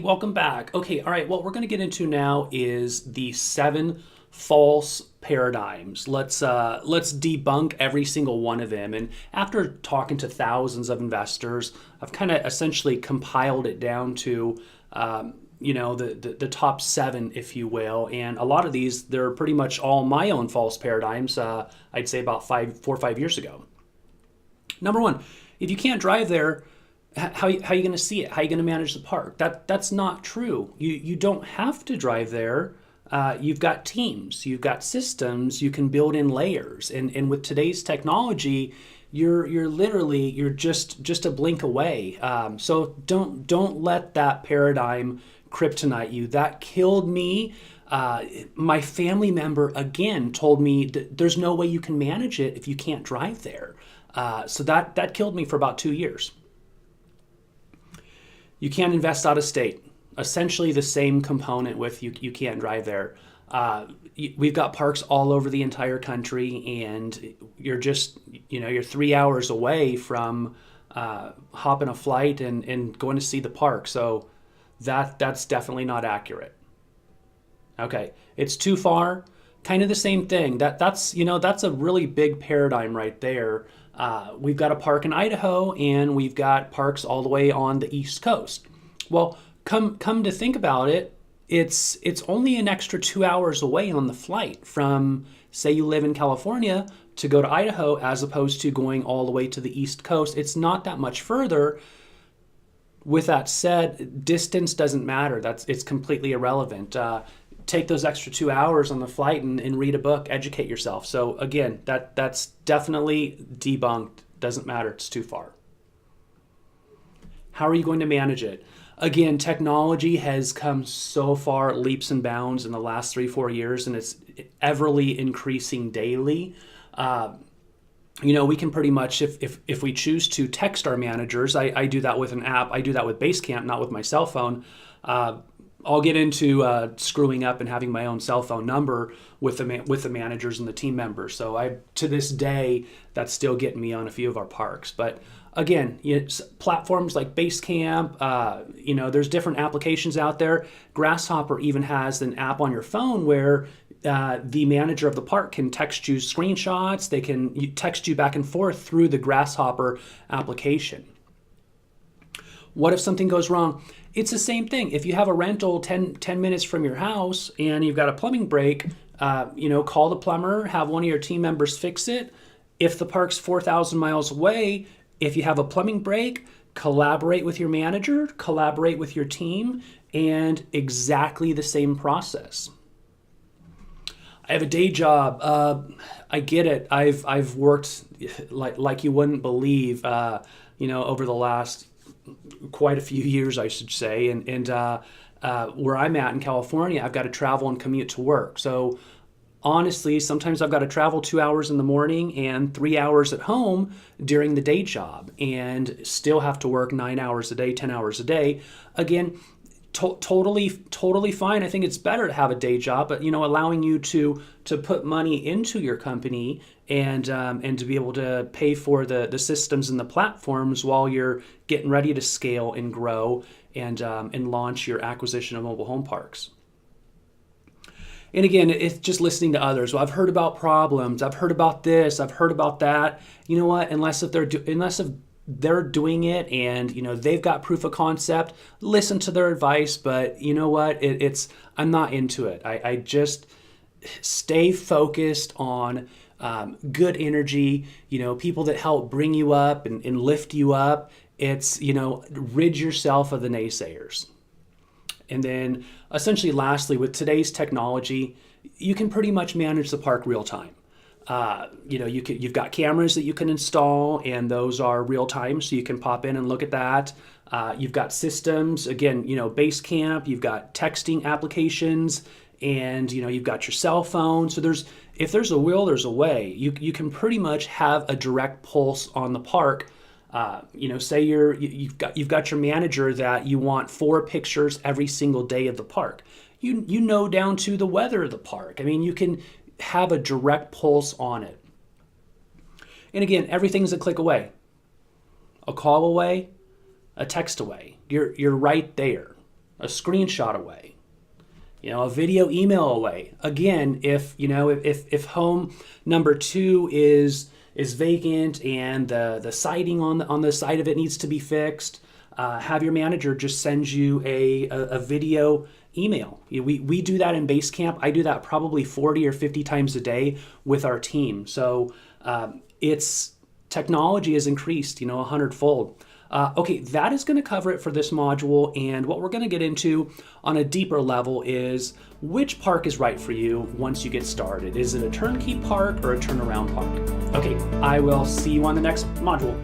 welcome back. Okay, all right, what we're going to get into now is the 7 false paradigms. Let's debunk every single one of them. And after talking to thousands of investors, I've kind of essentially compiled it down to the top 7, if you will. And a lot of these, they're pretty much all my own false paradigms. I'd say about 4 or 5 years ago. Number one, if you can't drive there, how are you going to see it? How are you going to manage the park? That's not true. You don't have to drive there. You've got teams, you've got systems, you can build in layers, and with today's technology, you're just a blink away. So don't let that paradigm kryptonite you. That killed me. My family member again told me that there's no way you can manage it if you can't drive there. So that killed me for about 2 years. You can't invest out of state. Essentially the same component with you can't drive there. We've got parks all over the entire country, and you're 3 hours away from hopping a flight and going to see the park. So that's definitely not accurate. Okay, it's too far. Kind of the same thing. That's a really big paradigm right there. We've got a park in Idaho, and we've got parks all the way on the East Coast. Well, come to think about it, it's only an extra 2 hours away on the flight from, say you live in California, to go to Idaho, as opposed to going all the way to the East Coast. It's not that much further. With that said, distance doesn't matter. It's completely irrelevant. Take those extra 2 hours on the flight and read a book, educate yourself. So again, that's definitely debunked. Doesn't matter. It's too far. How are you going to manage it? Again, technology has come so far, leaps and bounds in the last 3-4 years, and it's everly increasing daily. We can pretty much, if we choose to text our managers, I do that with an app. I do that with Basecamp, not with my cell phone. I'll get into screwing up and having my own cell phone number with the managers and the team members. So to this day, that's still getting me on a few of our parks. But again, platforms like Basecamp, there's different applications out there. Grasshopper even has an app on your phone where the manager of the park can text you screenshots. They can text you back and forth through the Grasshopper application. What if something goes wrong? It's the same thing. If you have a rental 10 minutes from your house and you've got a plumbing break, call the plumber, have one of your team members fix it. If the park's 4,000 miles away, if you have a plumbing break, collaborate with your manager, collaborate with your team, and exactly the same process. I have a day job. I get it. I've worked like you wouldn't believe, over the last quite a few years, I should say. And where I'm at in California, I've got to travel and commute to work. So honestly, sometimes I've got to travel 2 hours in the morning and 3 hours at home during the day job, and still have to work 9 hours a day, 10 hours a day. Again, totally fine. I think it's better to have a day job, but allowing you to put money into your company and to be able to pay for the systems and the platforms while you're getting ready to scale and grow and launch your acquisition of mobile home parks. And again, it's just listening to others. Well, I've heard about problems. I've heard about this. I've heard about that. You know what? Unless if they're doing it and they've got proof of concept, listen to their advice. But you know what? I'm not into it. I just stay focused on good energy. People that help bring you up and lift you up. It's rid yourself of the naysayers. And then essentially lastly, with today's technology, you can pretty much manage the park real time. You've got cameras that you can install, and those are real time, so you can pop in and look at that. You've got systems, again, Basecamp, you've got texting applications, and you've got your cell phone. So if there's a will, there's a way. You can pretty much have a direct pulse on the park. Say you've got your manager that you want 4 pictures every single day of the park. Down to the weather of the park. I mean, you can have a direct pulse on it. And again, everything's a click away, a call away, a text away. You're right there. a screenshot away, a video email away. Again, if home number 2 is vacant and the siding on the side of it needs to be fixed, have your manager just send you a video email. We do that in Basecamp. I do that probably 40 or 50 times a day with our team. So technology has increased, 100-fold. Okay, that is going to cover it for this module. And what we're going to get into on a deeper level is which park is right for you once you get started. Is it a turnkey park or a turnaround park? Okay, I will see you on the next module.